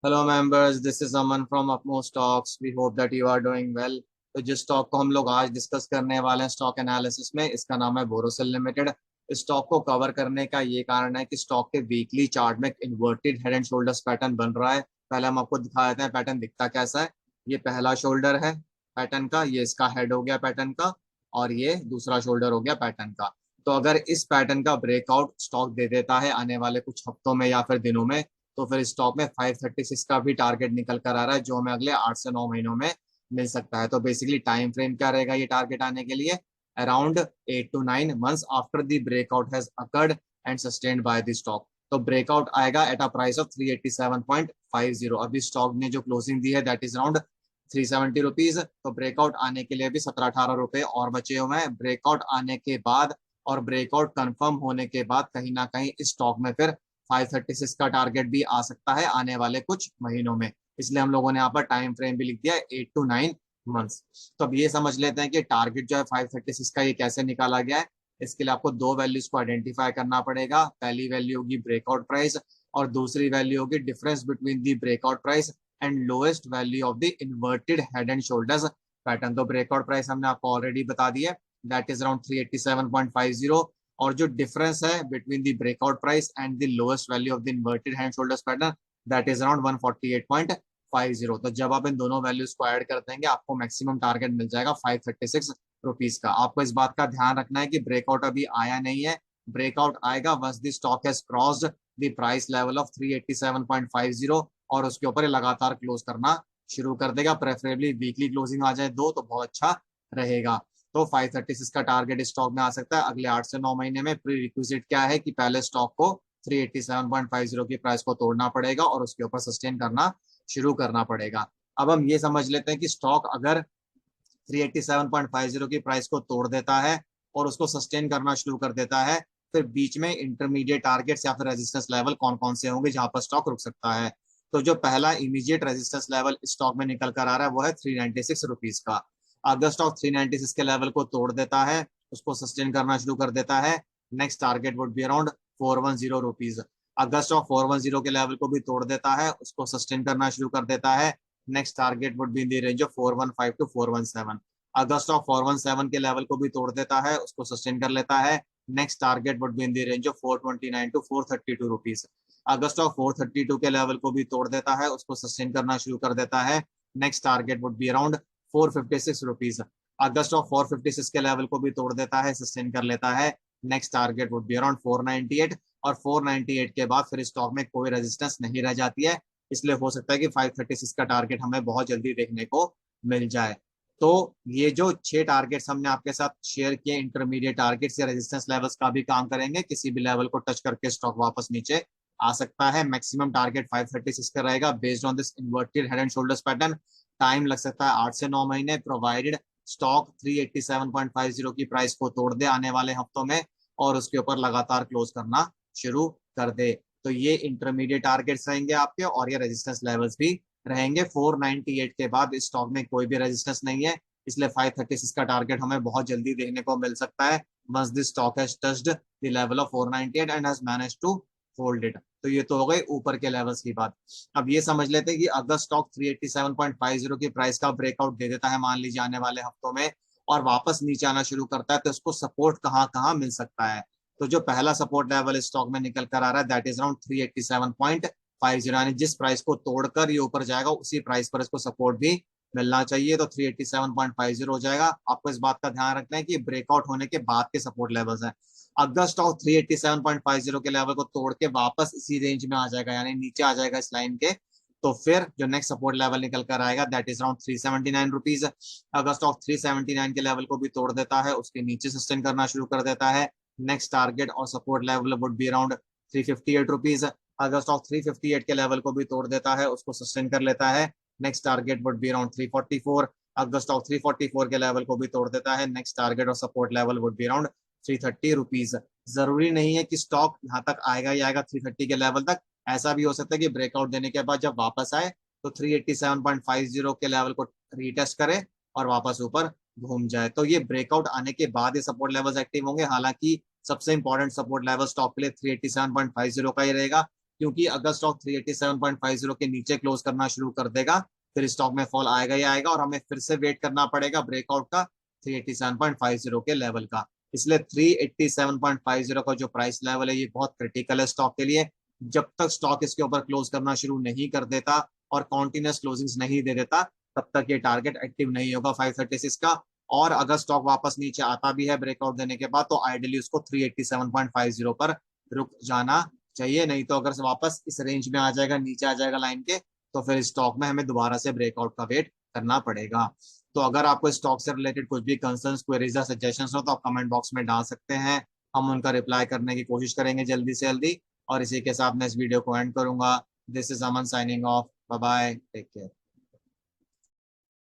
Hello members, this is Aman from Upmo stocks. We hope that you are doing well. तो जिस stock को हम लोग आज डिस्कस करने वाले हैं स्टॉक एनालिसिस में, इसका नाम है बोरोसिल लिमिटेड। इस स्टॉक को कवर करने का ये कारण है कि स्टॉक के वीकली चार्ट में inverted head and shoulders pattern बन रहा है। पहले हम आपको दिखा देते हैं पैटर्न दिखता कैसा है। ये पहला शोल्डर है पैटर्न का, ये इसका हेड हो गया पैटर्न का, और ये दूसरा शोल्डर हो गया पैटर्न का। तो अगर इस पैटर्न का ब्रेकआउट स्टॉक दे देता है आने वाले कुछ हफ्तों में या फिर दिनों में, तो फिर स्टॉक में 536 का भी टारगेट निकल कर आ रहा है, जो हमें अगले 8 से 9 महीनों में मिल सकता है। तो बेसिकली टाइम फ्रेम क्या रहेगा ये टारगेट आने के लिए? Around 8 to 9 months after the breakout has occurred and sustained by the stock. तो ब्रेकआउट आएगा एट अ प्राइस ऑफ 387.50। अभी स्टॉक ने जो क्लोजिंग दी है दैट इज अराउंड 370 रुपीज। तो ब्रेकआउट आने के लिए भी 17-18 रुपए और बचे हुए हैं। ब्रेकआउट आने के बाद और ब्रेकआउट कंफर्म होने के बाद कहीं ना कहीं इस स्टॉक में फिर 536 का टारगेट भी आ सकता है आने वाले कुछ महीनों में। इसलिए हम लोगों ने यहाँ पर टाइम फ्रेम भी लिख दिया है 8 to 9 months। तो अब ये समझ लेते हैं कि टारगेट जो है 536 का ये कैसे निकाला गया है। इसके लिए आपको दो वैल्यूज को आइडेंटिफाई करना पड़ेगा। पहली वैल्यू होगी ब्रेकआउट प्राइस और दूसरी वैल्यू होगी difference between the breakout price and lowest value of the inverted head and shoulders pattern. तो ब्रेकआउट प्राइस हमने आपको ऑलरेडी बता दिया है, दैट इज अराउंड 387.50। और जो डिफरेंस है between the breakout price and the lowest value of the inverted hand shoulders pattern that is around 148.50। तो जब आप इन दोनों वैल्यूज को ऐड कर देंगे आपको मैक्सिमम टारगेट मिल जाएगा 536 रुपीज का। आपको इस बात का ध्यान रखना है कि ब्रेकआउट अभी आया नहीं है। ब्रेकआउट आएगा once the stock has crossed the price level of 387.50 और उसके ऊपर लगातार क्लोज करना शुरू कर देगा। प्रेफरेबली वीकली क्लोजिंग आ जाए दो तो बहुत अच्छा रहेगा। तो 536 का टारगेट स्टॉक में आ सकता है अगले 8 से 9 महीने में। प्री रिक्विजिट क्या है कि पहले स्टॉक को 387.50 की प्राइस को तोड़ना पड़ेगा और उसके ऊपर सस्टेन करना शुरू करना पड़ेगा। अब हम ये समझ लेते हैं कि स्टॉक अगर 387.50 की प्राइस को तोड़ देता है और उसको सस्टेन करना शुरू कर देता है, फिर बीच में इंटरमीडिएट टारगेट्स या फिर रेजिस्टेंस लेवल कौन कौन से होंगे जहां पर स्टॉक रुक सकता है। तो जो पहला इमीडिएट रेजिस्टेंस लेवल स्टॉक में निकल कर आ रहा है वो है 396 रुपीज का। अगर स्टॉक 396 के लेवल को तोड़ देता है, उसको सस्टेन करना शुरू कर देता है, next target would be around 410 rupees. अगर स्टॉक 410 के लेवल को भी तोड़ देता है, उसको सस्टेन करना शुरू कर देता है, next target would be in the range of 415 to 417। अगर स्टॉक 417 के लेवल को भी तोड़ देता है, उसको सस्टेन कर लेता है, next target would be in the range of 429 to 432 rupees. अगर स्टॉक 432 के लेवल को भी तोड़ देता है, उसको सस्टेन करना शुरू कर देता है, next target would be around 456 rupees. अगर स्टॉक 456 के लेवल को भी तोड़ देता है, सस्टेन कर लेता है, next target would be around 498। और 498 के बाद फिर स्टॉक में कोई रेजिस्टेंस नहीं रह जाती है। इसलिए हो सकता है कि 536 का टारगेट हमें बहुत जल्दी देखने को मिल जाए। तो ये जो 6 टारगेट्स हमने आपके साथ शेयर किए, इंटरमीडिएट टारगेट्स या रेजिस्टेंस लेवल्स का भी काम करेंगे। किसी भी लेवल को टच करके स्टॉक वापस नीचे आ सकता है। मैक्सिमम टारगेट 536 का रहेगा based on this inverted head and shoulders pattern. Time लग सकता है 8 से 9 महीने, प्रोवाइडेड स्टॉक 387.50 की प्राइस को तोड़ दे आने वाले हफ्तों में और उसके ऊपर लगातार क्लोज करना शुरू कर दे। तो ये इंटरमीडिएट टारगेट्स रहेंगे आपके और ये रेजिस्टेंस लेवल्स भी रहेंगे। 498 के बाद स्टॉक में कोई भी रेजिस्टेंस नहीं है, इसलिए 536 का टारगेट हमें बहुत जल्दी देखने को मिल सकता है once the stock has touched the level of 498 and has managed to hold it। तो ये तो हो गई ऊपर के लेवल्स की बात। अब ये समझ लेते हैं कि अगर स्टॉक 387.50 की प्राइस का ब्रेकआउट दे देता है मान लीजिए आने वाले हफ्तों में और वापस नीचे आना शुरू करता है, तो उसको सपोर्ट कहाँ कहाँ मिल सकता है। तो जो पहला सपोर्ट लेवल स्टॉक में निकल कर आ रहा है दैट इज अराउंड 387.50, यानी जिस प्राइस को तोड़कर ये ऊपर जाएगा उसी प्राइस पर इसको सपोर्ट भी मिलना चाहिए। तो 387.50 हो जाएगा। आपको इस बात का ध्यान रखना है कि ब्रेकआउट होने के बाद के सपोर्ट लेवल्स हैं। अगर स्टॉक 387.50 के लेवल को तोड़ के वापस इसी रेंज में आ जाएगा यानी नीचे आ जाएगा इस लाइन के, तो फिर जो नेक्स्ट सपोर्ट लेवल निकल कर आएगा दैट इज अराउंड 379 रुपीज। अगर स्टॉक 379 के लेवल को भी तोड़ देता है, उसके नीचे सस्टेन करना शुरू कर देता है, नेक्स्ट टारगेट और support level would be around 358 rupees. अगर स्टॉक 358 के लेवल को भी तोड़ देता है, उसको सस्टेन कर लेता है, next target would be around 344। अगर स्टॉक 344 के लेवल को भी तोड़ देता है, नेक्स्ट टारगेट और support level would be around 330 rupees. जरूरी नहीं है कि स्टॉक यहाँ तक आएगा ही आएगा 330 के लेवल तक। ऐसा भी हो सकता है कि ब्रेकआउट देने के बाद जब वापस आए तो 387.50 के लेवल को रीटेस्ट करे और वापस ऊपर घूम जाए। तो ये ब्रेकआउट आने के बाद ये सपोर्ट लेवल्स एक्टिव होंगे। हालांकि सबसे इंपॉर्टेंट सपोर्ट लेवल स्टॉक के लिए 387.50 का ही रहेगा। क्योंकि अगर स्टॉक 387.50 के नीचे क्लोज करना शुरू कर देगा फिर स्टॉक में फॉल आएगा ही आएगा, और हमें फिर से वेट करना पड़ेगा ब्रेकआउट का 387.50 के लेवल का। इसलिए 387.50 का जो प्राइस लेवल है ये बहुत क्रिटिकल है स्टॉक के लिए। जब तक स्टॉक इसके ऊपर क्लोज करना शुरू नहीं कर देता और कॉन्टिन्यूस क्लोजिंग्स नहीं दे देता, तब तक ये टारगेट एक्टिव नहीं होगा 536 का। और अगर स्टॉक वापस नीचे आता भी है ब्रेकआउट देने के बाद, तो आइडियली उसको 387.50 पर रुक जाना चाहिए। नहीं तो अगर से वापस इस रेंज में आ जाएगा, नीचे आ जाएगा लाइन के, तो फिर स्टॉक में हमें दोबारा से ब्रेकआउट का वेट करना पड़ेगा। तो अगर आपको स्टॉक से रिलेटेड कुछ भी कंसर्न्स, क्वेरीज या सजेशंस हो तो आप कमेंट बॉक्स में डाल सकते हैं, हम उनका रिप्लाई करने की कोशिश करेंगे जल्दी से जल्दी। और इसी के साथ मैं इस वीडियो को एंड करूंगा। This is Aman signing off. Bye bye, take care.